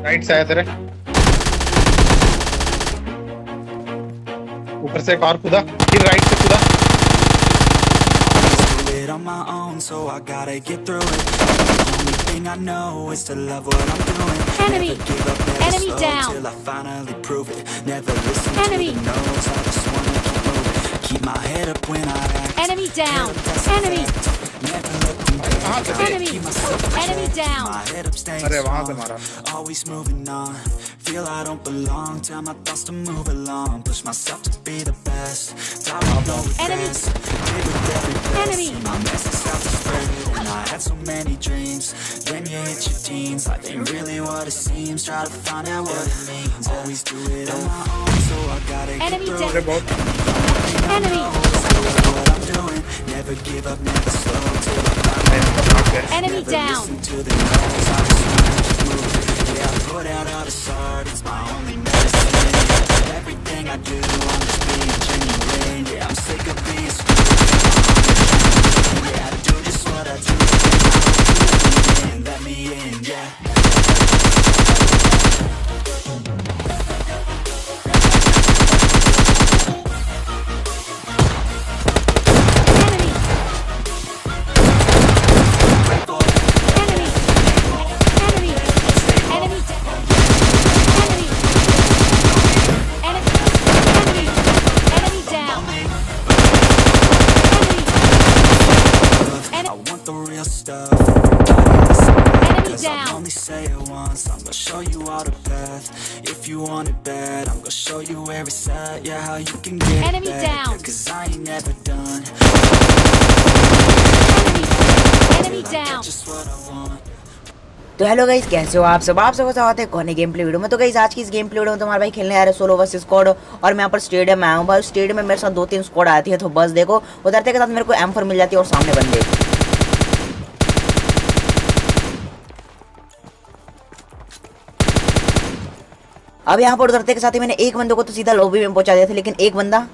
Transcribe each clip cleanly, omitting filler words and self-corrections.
Right से आया तेरे ऊपर से एक और कूदा, फिर राइट से कूदा। it on my own, so I gotta get through it. The only thing I know is to love what I'm doing. Enemy! Never give up, never Enemy slow down! till I finally prove it. Never listen Enemy! to the no's, I just wanna keep moving. Keep my head up when I act. Enemy down! That's a Enemy! fact. Never looking back. Enemy! Keep myself on Enemy track. down! My head up, staying अरे वहां से strong. मारा। Always moving on. Feel I don't belong. Tell my thoughts to move along. Push myself to be the best. Die with no Enemy! regrets. Live with every breath. Enemy! See my message out to spread it. And I had so many dreams. Then you hit your teens. Life ain't really what it seems. Try to find out what it means. Always do it on my own, so I gotta get Enemy through down! अरे बहुत Enemy! what I'm doing. Never give up, never slow till I find Enemy down! listen to the no's. I just wanna keep moving. Yeah, I put out all this art. It's my only medicine. Everything I do, I'm just being genuine. Yeah, I'm sick of being screwed. Yeah, I do just what I do. Let me in, yeah. Enemy! Enemy! Enemy! Enemy! Enemy! Enemy! Enemy down! Enemy! I want the real stuff. Enemy Cause I'll down! only say it once. I'm gonna show you all the path. If you want it bad, I'm gonna show you where it's at. Yeah, how you can get Enemy it back. down. Cause I ain't never done. Enemy down! Just what I want. तो hello guys, कैसे हो आप सब चाहते हैं कौन game play video में। तो गाइस आज की इस गेम प्ले वीडियो में तुम्हारे भाई खेलने आ रहे सोलो वर्सेस स्क्वाड। और मैं यहाँ पर स्टेडियम में आया हूँ भाई। स्टेडियम में मेरे साथ 2-3 स्क्वाड आती है, तो बस देखो उतरते के साथ मेरे को M4 मिल जाती है और सामने बंदे। अब यहाँ पर उतरते के साथ ही मैंने एक बंदे को तो सीधा लॉबी में पहुंचा दिया था, लेकिन एक बंदा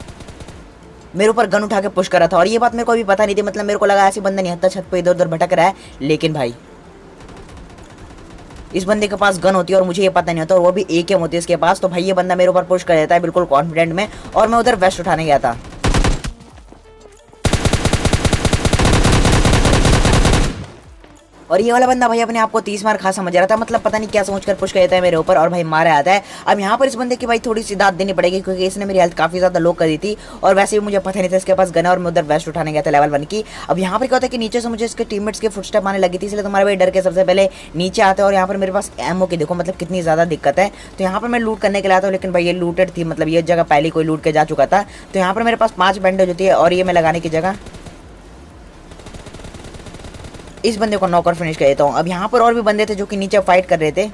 मेरे ऊपर गन उठा के पुश कर रहा था। और ये बात मेरे को अभी पता नहीं थी, मतलब मेरे को लगा ऐसे बंदा नहीं हत्ता छत पे इधर उधर भटक रहा है, लेकिन भाई इस बंदे के पास गन होती है और मुझे ये पता नहीं होता, और वो भी AKM होती है इसके पास। तो भाई ये बंदा मेरे ऊपर पुश कर देता है बिल्कुल कॉन्फिडेंट में, और मैं उधर वेस्ट उठाने गया था। और ये वाला बंदा भाई अपने आप को 30 मार खा समझ रहा था, मतलब पता नहीं क्या सोचकर पुश कर देता है मेरे ऊपर और भाई मारा आता है। अब यहाँ पर इस बंदे की भाई थोड़ी सी दाद देनी पड़ेगी, क्योंकि इसने मेरी हेल्थ काफी ज्यादा लो कर दी थी, और वैसे भी मुझे पता नहीं था इसके पास गन है, और मैं उधर वेस्ट उठाने गया था लेवल 1 की। अब यहाँ पर क्या होता है कि नीचे से मुझे इसके टीममेट्स के फुटस्टेप आने लगी थी, इसलिए तुम्हारे भाई डर के सबसे पहले नीचे आते हैं। और यहाँ पर मेरे पास एमओ की देखो मतलब कितनी ज्यादा दिक्कत है। तो यहाँ पर मैं लूट करने के लिए आता हूँ, लेकिन भाई ये लूटेड थी, मतलब ये जगह पहले कोई लूट के जा चुका था। तो यहाँ पर मेरे पास 5 बैंडेज होती है, और ये मैं लगाने की जगह इस बंदे को नॉकआउट फिनिश कर देता हूँ। अब यहाँ पर और भी बंदे थे जो कि नीचे फाइट कर रहे थे।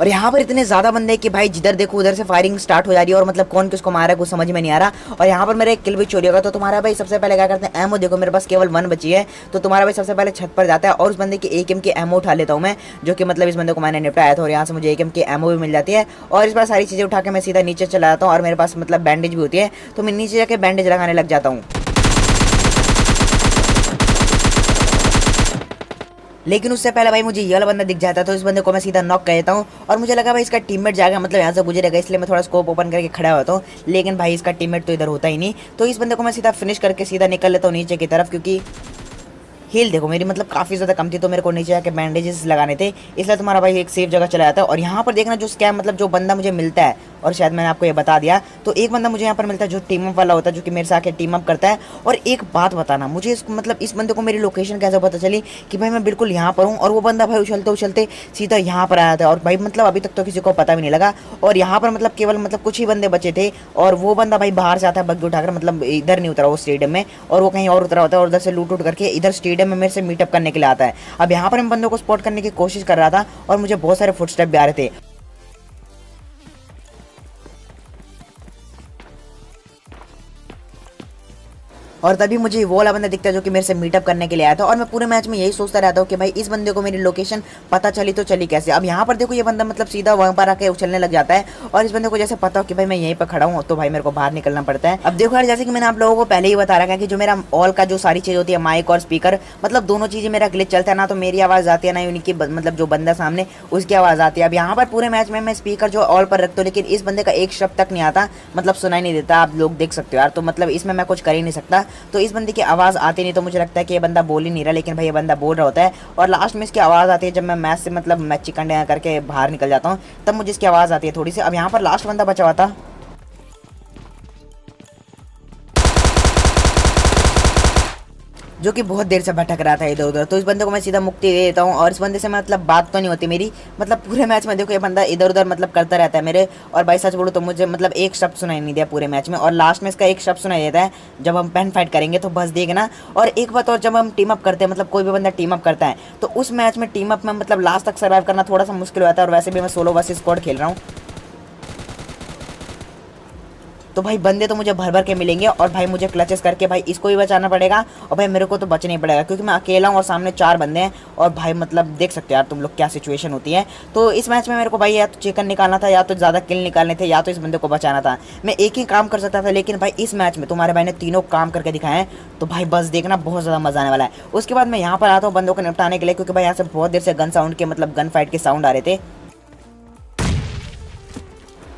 और यहाँ पर इतने ज्यादा बंदे कि भाई जिधर देखो उधर से फायरिंग स्टार्ट हो जा रही है, और मतलब कौन किसको मारा है कुछ समझ में नहीं आ रहा। और यहाँ पर मेरा एक किल भी चोरी होगा। तो तुम्हारा भाई सबसे पहले क्या करते हैं, एमओ देखो मेरे पास केवल 1 बची है। तो तुम्हारा भाई सबसे पहले छत पर जाता है और उस बंदे की AKM की एमओ उठा लेता हूँ मैं, जो कि मतलब इस बंदे को मैंने निपटाया था। और यहाँ से मुझे AKM की एमओ भी मिल जाती है, और इस बार सारी चीज़ें उठा के मैं सीधा नीचे चला जाता हूँ। और मेरे पास मतलब बैंडेज भी होती है, तो मैं नीचे जाके बैंडेज लगाने लग जाता हूँ। लेकिन उससे पहले भाई मुझे ये वाला बंदा दिख जाता है, तो इस बंदे को मैं सीधा नॉक कर देता हूँ। और मुझे लगा भाई इसका टीममेट जाएगा, मतलब यहाँ से गुजरेगा, इसलिए मैं थोड़ा स्कोप ओपन करके खड़ा होता हूँ। लेकिन भाई इसका टीममेट तो इधर होता ही नहीं। तो इस बंदे को मैं सीधा फिनिश करके सीधा निकल लेता हूँ नीचे की तरफ, क्योंकि हील देखो मेरी मतलब काफ़ी ज़्यादा कम थी, तो मेरे को नीचे जाके बैंडेजेस लगाने थे, इसलिए तुम्हारा भाई एक सेफ जगह चला जाता है। और यहाँ पर देखना जो स्कैम मतलब जो बंदा मुझे मिलता है, और शायद मैंने आपको ये बता दिया, तो एक बंदा मुझे यहाँ पर मिलता है जो टीम अप वाला होता है, जो कि मेरे से आके टीम अप करता है। और एक बात बताना मुझे मतलब इस बंदे को मेरी लोकेशन कैसे पता चली कि भाई मैं बिल्कुल यहाँ पर हूँ, और वो बंदा भाई उछलते उछलते सीधा यहाँ पर आया था। और भाई मतलब अभी तक तो किसी को पता भी नहीं लगा। और यहाँ पर मतलब केवल मतलब कुछ ही बंदे बचे थे, और वो बंदा भाई बाहर से आता है बग्गी उठाकर, मतलब इधर नहीं उतरा वो स्टेडियम में, और वो कहीं और उतरा होता है, और उधर से लूट करके इधर स्टेडियम में मेरे से मीटअप करने के लिए आता है। अब यहाँ पर मैं बंदों को स्पॉट करने की कोशिश कर रहा था, और मुझे बहुत सारे फुटस्टेप भी आ रहे थे। और तभी मुझे वो वाला बंदा दिखता है जो कि मेरे से मीटअप करने के लिए आया था। और मैं पूरे मैच में यही सोचता रहता हूँ कि भाई इस बंदे को मेरी लोकेशन पता चली तो चली कैसे। अब यहाँ पर देखो ये बंदा मतलब सीधा वहाँ पर आके उछलने लग जाता है और इस बंदे को जैसे पता हो कि भाई मैं यहीं पर खड़ा हूँ तो भाई मेरे को बाहर निकलना पड़ता है। अब देखो यार जैसे कि मैंने आप लोगों को पहले ही बता रखा है कि जो मेरा ऑल का जो सारी चीज़ होती है माइक और स्पीकर मतलब दोनों चीज़ें मेरा ग्लिच चलता है, ना तो मेरी आवाज़ आती है ना उनकी मतलब जो बंदा सामने उसकी आवाज़ आती है। अब यहाँ पर पूरे मैच में मैं स्पीकर जो ऑल पर रखता हूँ लेकिन इस बंदे का एक शब्द तक नहीं आता, मतलब सुनाई नहीं देता। आप लोग देख सकते हो यार, तो मतलब इसमें मैं कुछ कर ही नहीं सकता। तो इस बंदे की आवाज़ आती नहीं तो मुझे लगता है कि ये बंदा बोल ही नहीं रहा, लेकिन भाई ये बंदा बोल रहा होता है। और लास्ट में इसकी आवाज़ आती है जब मैं मैच से मतलब मैच चिकन डिनर करके बाहर निकल जाता हूँ, तब मुझे इसकी आवाज़ आती है थोड़ी सी। अब यहाँ पर लास्ट बंदा बचा हुआ था जो कि बहुत देर से भटक रहा था इधर उधर, तो इस बंदे को मैं सीधा मुक्ति दे देता हूँ। और इस बंदे से मतलब बात तो नहीं होती मेरी, मतलब पूरे मैच में देखो ये बंदा इधर उधर मतलब करता रहता है मेरे। और भाई सच बोलूँ तो मुझे मतलब एक शब्द सुनाई नहीं दिया पूरे मैच में, और लास्ट में इसका एक शब्द सुनाई देता है जब हम पेन फाइट करेंगे तो बस देखना। और एक बात और, जब हम टीम अप करते हैं मतलब कोई भी बंदा टीम अप करता है तो उस मैच में टीम अप में मतलब लास्ट तक सर्वाइव करना थोड़ा सा मुश्किल हो जाता है। और वैसे भी मैं सोलो वर्सेस स्क्वाड खेल रहा हूँ तो भाई बंदे तो मुझे भर भर के मिलेंगे और भाई मुझे क्लचेस करके भाई इसको भी बचाना पड़ेगा और भाई मेरे को तो बचना ही पड़ेगा क्योंकि मैं अकेला हूँ और सामने 4 बंदे हैं। और भाई मतलब देख सकते हो यार तुम लोग क्या सिचुएशन होती है। तो इस मैच में मेरे को भाई या तो चिकन निकालना था या तो ज़्यादा किल निकालने थे या तो इस बंदे को बचाना था। मैं एक ही काम कर सकता था, लेकिन भाई इस मैच में तुम्हारे भाई ने तीनों काम करके दिखाए हैं तो भाई बस देखना बहुत ज़्यादा मजा आने वाला है। उसके बाद मैं यहाँ पर आता हूँ बंदों को निपटाने के लिए क्योंकि भाई यहाँ से बहुत देर से गन साउंड के मतलब गन फाइट के साउंड आ रहे थे।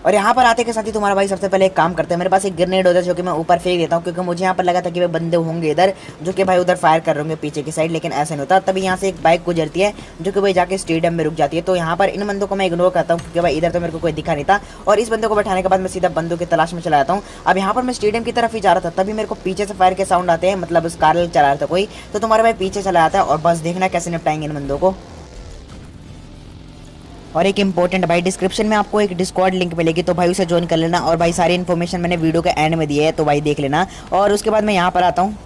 और यहाँ पर आते के साथ ही तुम्हारा भाई सबसे पहले एक काम करते हैं, मेरे पास एक ग्रेनेड होता है जो कि मैं ऊपर फेंक देता हूँ क्योंकि मुझे यहाँ पर लगा था कि वे बंदे होंगे इधर जो कि भाई उधर फायर कर रहे होंगे पीछे की साइड, लेकिन ऐसा नहीं होता। तभी यहाँ से एक बाइक गुजरती है जो कि भाई जाके स्टेडियम में रुक जाती है। तो यहाँ पर इन बंदों को मैं इग्नोर करता हूँ क्योंकि भाई इधर तो मेरे को कोई दिखा नहीं था। और इस बंदे को बैठाने के बाद मैं सीधा बंदों की तलाश में चला जाता हूँ। अब यहाँ पर मैं स्टेडियम की तरफ ही जा रहा था तभी मेरे को पीछे से फायर के साउंड आते हैं, मतलब उस कार चला रहा था कोई, तो तुम्हारे भाई पीछे चला जाता है और बस देखना कैसे निपटाएंगे इन बंदों को। और एक इंपॉर्टेंट भाई, डिस्क्रिप्शन में आपको एक डिस्कॉर्ड लिंक मिलेगी तो भाई उसे ज्वाइन कर लेना। और भाई सारी इन्फॉर्मेशन मैंने वीडियो के एंड में दी है तो भाई देख लेना। और उसके बाद मैं यहाँ पर आता हूँ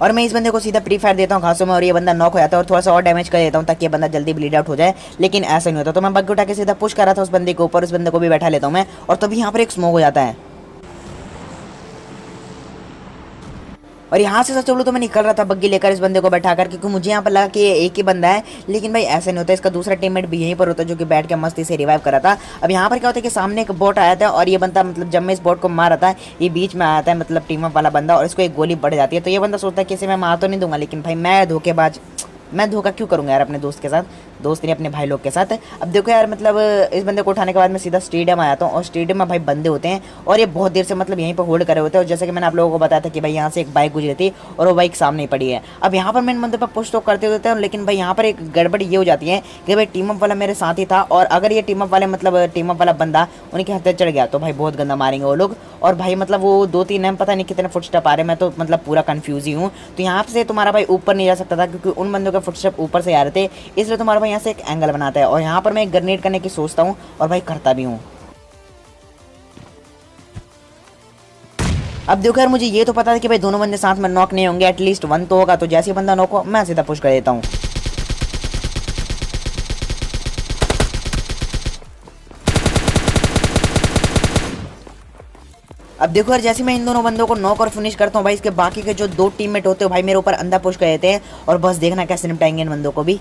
और मैं इस बंदे को सीधा प्री फायर देता हूँ घासों में और ये बंदा नॉक हो जाता है और थोड़ा सा और डैमेज कर देता हूँ ताकि ये बंदा जल्दी ब्लीड आउट हो जाए, लेकिन ऐसा नहीं होता। तो मैं बग उठा के सीधा पुश कर रहा था उस बंदे के ऊपर, उस बंदे को भी बैठा लेता हूँ मैं। और तभी यहाँ पर एक स्मोक हो जाता है और यहाँ से सच बोलूं तो मैं निकल रहा था बग्गी लेकर इस बंदे को बैठा कर, क्योंकि मुझे यहाँ पर लगा कि ये एक ही बंदा है, लेकिन भाई ऐसा नहीं होता। इसका दूसरा टीममेट भी यहीं पर होता है जो कि बैठ के मस्ती से रिवाइव कर रहा था। अब यहाँ पर क्या होता है कि सामने एक बोट आया था और ये बंदा मतलब जब मैं इस बोट को मार रहा था ये बीच में आया था मतलब टीम अप वाला बंदा, और इसको एक गोली बढ़ जाती है। तो ये बंदा सोचता है कि इसे मैं मार तो नहीं दूंगा, लेकिन भाई मैं धोखेबाज, मैं धोखा क्यों करूँगा यार अपने दोस्त के साथ, दोस्त नहीं अपने भाई लोग के साथ। अब देखो यार मतलब इस बंदे को उठाने के बाद मैं सीधा स्टेडियम आया था और स्टेडियम में भाई बंदे होते हैं और ये बहुत देर से मतलब यहीं पर होल्ड करे होते हैं। और जैसे कि मैंने आप लोगों को बताया था कि भाई यहाँ से एक बाइक गुजरी थी और वो बाइक सामने ही पड़ी है। अब यहाँ पर मैं इन बंदे पर पुश तो करते होते हैं, लेकिन भाई यहाँ पर एक गड़बड़ी ये हो जाती है कि भाई टीम अप वाला मेरे साथ ही था और अगर ये टीम अप वाले मतलब टीम अप वाला बंदा उनके हत्या चढ़ गया तो भाई बहुत गंदा मारेंगे वो लोग। और भाई मतलब वो 2-3 हैं, पता नहीं कितने फुटस्टेप आ रहे हैं, मैं तो मतलब पूरा कंफ्यूज ही हूँ। तो यहाँ से तुम्हारा भाई ऊपर नहीं जा सकता था क्योंकि उन बंदों के फुटस्टेप ऊपर से आ रहे थे, इसलिए तुम्हारा भाई यहाँ से एक एंगल बनाता है और यहाँ पर मैं एक ग्रेनेड करने की सोचता हूँ और भाई करता भी हूँ। अब देखो यार मुझे ये तो पता है कि भाई दोनों बंदे साथ में नॉक नहीं होंगे, एटलीस्ट 1 तो होगा। तो जैसे ही बंदा नॉक हो मैं सीधा पुश कर देता हूँ। अब देखो यार जैसे मैं इन दोनों बंदों को नॉक और फिनिश करता हूँ भाई, इसके बाकी के जो 2 टीममेट होते हैं भाई मेरे ऊपर अंधा पुश कर देते हैं और बस देखना कैसे निपटाएंगे इन बंदों को भी।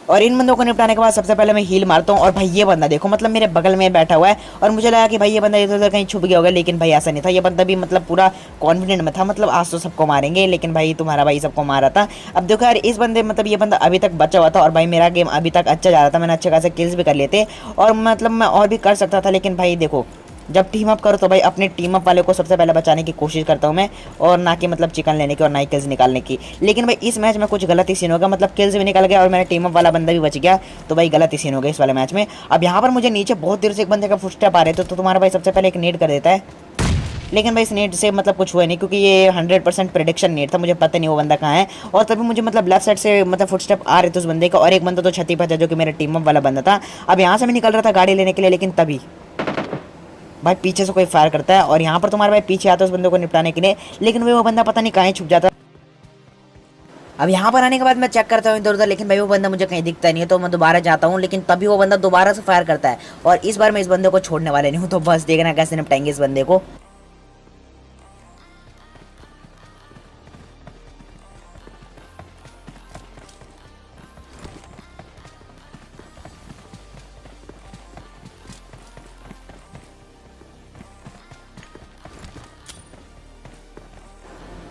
और इन बंदों को निपटाने के बाद सबसे पहले मैं हील मारता हूँ और भाई ये बंदा देखो मतलब मेरे बगल में बैठा हुआ है और मुझे लगा कि भाई ये बंदा इधर उधर कहीं छुप गया होगा, लेकिन भाई ऐसा नहीं था। ये बंदा भी मतलब पूरा कॉन्फिडेंट में था, मतलब आज तो सबको मारेंगे, लेकिन भाई तुम्हारा भाई सबको मार रहा था। अब देखो यार इस बंदे मतलब ये बंदा अभी तक बचा हुआ था और भाई मेरा गेम अभी तक अच्छा जा रहा था, मैंने अच्छे खासे किल्स भी कर लिए थे और मतलब मैं और भी कर सकता था, लेकिन भाई देखो जब टीम अप करो तो भाई अपने टीम अप वाले को सबसे पहले बचाने की कोशिश करता हूँ मैं, और ना कि मतलब चिकन लेने की और ना ही किल्स निकालने की। लेकिन भाई इस मैच में कुछ गलत ही सीन हो गया, मतलब किल्स भी निकल गया और मेरा टीम अप वाला बंदा भी बच गया, तो भाई गलत ही सीन हो गया इस वाले मैच में। अब यहाँ पर मुझे नीचे बहुत देर से एक बंदे का फुटस्टेप आ रहे थे, तो तुम्हारा भाई सबसे पहले एक नेट कर देता है, लेकिन भाई इस नेट से मतलब कुछ हुआ नहीं क्योंकि ये 100% प्रेडिक्शन नेट था, मुझे पता नहीं वो बंदा कहाँ है। और तभी मुझे मतलब लेफ्ट साइड से मतलब फुटस्टेप आ रहे थे उस बंदे का और एक बंदा तो छती पर था जो कि मेरा टीम अप वाला बंदा था। अब यहाँ से मैं निकल रहा था गाड़ी लेने के लिए, लेकिन तभी भाई पीछे से कोई फायर करता है और यहाँ पर तुम्हारे भाई पीछे आता है उस बंदे को निपटाने के लिए, लेकिन वो बंदा पता नहीं कहाँ छुप जाता। अब यहाँ पर आने के बाद मैं चेक करता हूँ इधर उधर, लेकिन भाई वो बंदा मुझे कहीं दिखता नहीं है। तो मैं दोबारा जाता हूँ, लेकिन तभी वो बंदा दोबारा से फायर करता है और इस बार मैं इस बंदे को छोड़ने वाले नहीं हूँ। तो बस देखना कैसे निपटाएंगे इस बंदे को।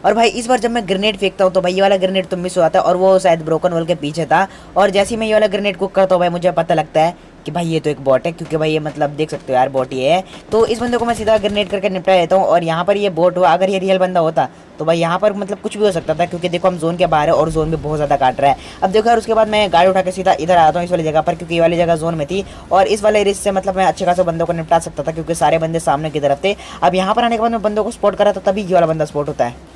और भाई इस बार जब मैं ग्रेनेड फेंकता हूँ तो भाई ये वाला ग्रेनेड तो मिस हो जाता है और वो शायद ब्रोकन वॉल के पीछे था। और जैसे ही मैं ये वाला ग्रेनेड कुक करता हूँ भाई मुझे पता लगता है कि भाई ये तो एक बॉट है, क्योंकि भाई ये मतलब देख सकते हो यार बॉट ही है। तो इस बंदे को मैं सीधा ग्रेनेड करके निपटा देता हूँ। और यहाँ पर ये बॉट हुआ, अगर ये रियल बंदा होता तो भाई यहाँ पर मतलब कुछ भी हो सकता था, क्योंकि देखो हम जोन के बाहर है और जोन भी बहुत ज़्यादा काट रहा है। अब देखो यार उसके बाद मैं गाड़ी उठा के सीधा इधर आता हूँ इस वाली जगह पर, क्योंकि ये वाली जगह जोन में थी और इस वाले रिस्क से मतलब मैं अच्छे खासे बंदों को निपटा सकता था, क्योंकि सारे बंदे सामने की तरफ थे। अब यहाँ पर आने के बाद मैं बंदों को स्पॉट करा तो तभी ये वाला बंदा स्पॉट होता है।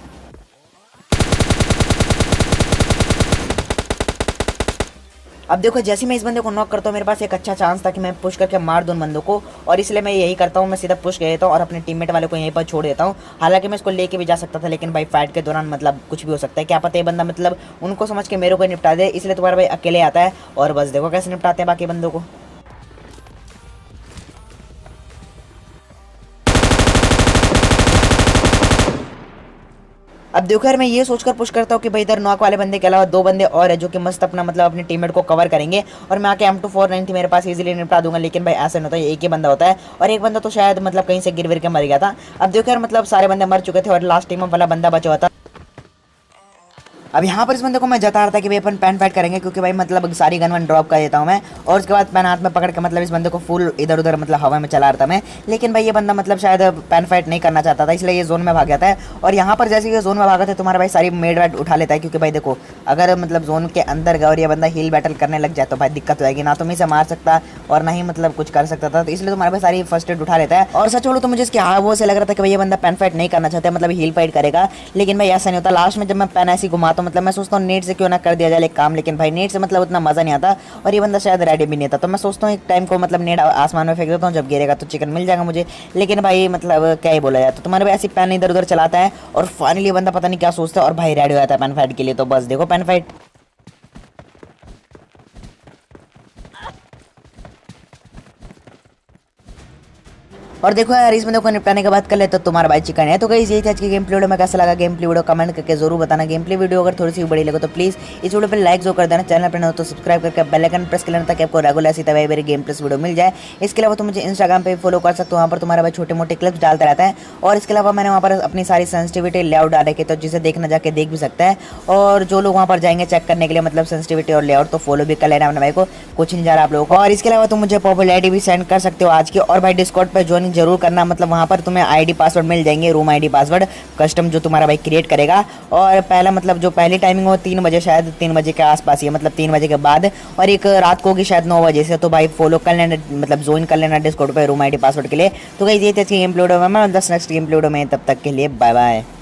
अब देखो जैसे मैं इस बंदे को नॉक करता हूँ मेरे पास एक अच्छा चांस था कि मैं पुश करके मार दूँ बंदों को, और इसलिए मैं यही करता हूँ, मैं सीधा पुश कर देता हूँ और अपने टीममेट वाले को यहीं पर छोड़ देता हूँ। हालांकि मैं इसको लेके भी जा सकता था, लेकिन भाई फाइट के दौरान मतलब कुछ भी हो सकता है, क्या पता ये बंदा मतलब उनको समझ के मेरे को निपटा दे, इसलिए तुम्हारा भाई अकेले आता है और बस देखो कैसे निपटाते हैं बाकी बंदों को। अब देखो यार मैं ये सोचकर पुश करता हूँ कि भाई इधर नॉक वाले बंदे के अलावा दो बंदे और है जो कि मस्त अपना मतलब अपने टीममेट को कवर करेंगे और मैं आके M249 थी मेरे पास इजीली निपटा दूंगा। लेकिन भाई ऐसा नहीं होता, एक ही बंदा होता है और एक बंदा तो शायद मतलब कहीं से गिर विर के मर गया था। अब देखो यार मतलब सारे बंदे मर चुके थे और लास्ट टीम वाला बंदा बचा हुआ था। अब यहाँ पर इस बंदे को मैं जता रहा था कि भाई अपन पैन फाइट करेंगे, क्योंकि भाई मतलब सारी गन वन ड्रॉप कर देता हूँ मैं और उसके बाद पैन हाथ में पकड़ के मतलब इस बंदे को फुल इधर उधर मतलब हवा में चला रहा था मैं। लेकिन भाई ये बंदा मतलब शायद पैन फाइट नहीं करना चाहता था, इसलिए ये जोन में भाग जाता है। और यहाँ पर जैसे ये जोन में भागा था तुम्हारा भाई सारी मेड वेट उठा लेता है, क्योंकि भाई देखो अगर मतलब जोन के अंदर गया और ये बंदा हील बैटल करने लग जाए तो भाई दिक्कत हो जाएगी, ना तो मैं इसे मार सकता और ना ही मतलब कुछ कर सकता था। तो इसलिए तुम्हारे भाई सारी फर्स्ट एड उठा लेता है। और सच बोलो तो मुझे इसके वो से लग रहा था कि भाई ये बंदा पैन फाइट नहीं करना चाहता, मतलब हील फाइट करेगा, लेकिन भाई ऐसा नहीं होता। लास्ट में जब मैं पैन ऐसी घुमाता हूँ मतलब मैं सोचता हूँ नेट से क्यों ना कर दिया जाए एक काम, लेकिन भाई नेट से मतलब उतना मजा नहीं आता और ये बंदा शायद रेडी भी नहीं था। तो मैं सोचता हूँ एक टाइम को मतलब नेट आसमान में फेंक देता हूँ, जब गिरेगा तो चिकन मिल जाएगा मुझे। लेकिन भाई मतलब क्या ही बोला जाए, तो तुम्हारे भाई ऐसी पैन इधर उधर चलाता है और फाइनली बंदा पता नहीं क्या सोचता है और भाई रेडी हो जाता है पैन फाइट के लिए। तो बस देखो पैन फाइट। और देखो यार इस बंदे को निपटाने के बाद कर ले तो तुम्हारा भाई चिकन है। तो गाइस यही था आज की गेम प्ले वीडियो में, कैसा लगा गेम प्ले वीडियो कमेंट करके जरूर बताना। गेम प्ले वीडियो अगर थोड़ी सी बड़ी लगे तो प्लीज इस वीडियो पे लाइक जो कर देना, चैनल पर न तो सब्सक्राइब करके बेल आइकन प्रेस कर लेना ताकि आपको रेगुलर ऐसी तरह मेरी गेम प्लेस वीडियो मिल जाए। इसके अलावा तुम मुझे इंस्टाग्राम पे फॉलो कर सकते हो, वहाँ पर तुम्हारा भाई छोटे मोटे क्लिप्स डालता रहता है। और इसके अलावा मैंने वहाँ पर अपनी सारी सेंसिटिविटी लेआउट डाले के, तो जिसे देखना जाके देख भी सकता है। और जो लोग वहाँ पर जाएंगे चेक करने के लिए मतलब सेंसिटिविटी और लेआउट, तो फॉलो भी कर लेना अपने भाई को, कुछ नहीं जा रहा आप लोगों को। और इसके अलावा तुम मुझे पॉपुलैरिटी भी सेंड कर सकते हो आज की। और भाई डिस्कॉर्ड पर ज्वाइन जरूर करना, मतलब वहाँ पर तुम्हें आईडी पासवर्ड मिल जाएंगे, रूम आईडी पासवर्ड कस्टम जो तुम्हारा भाई क्रिएट करेगा। और पहला मतलब जो पहली टाइमिंग हो 3 बजे, शायद 3 बजे के आसपास ही है, मतलब 3 बजे के बाद, और एक रात को होगी शायद 9 बजे से। तो भाई फॉलो कर लेना, मतलब ज्वाइन कर लेना डिस्कॉर्ड पे रूम आईडी पासवर्ड के लिए। तो गाइस ये थे गेम प्ले वीडियो में, मैं नेक्स्ट गेम प्ले वीडियो में, तब तक के लिए बाय बाय।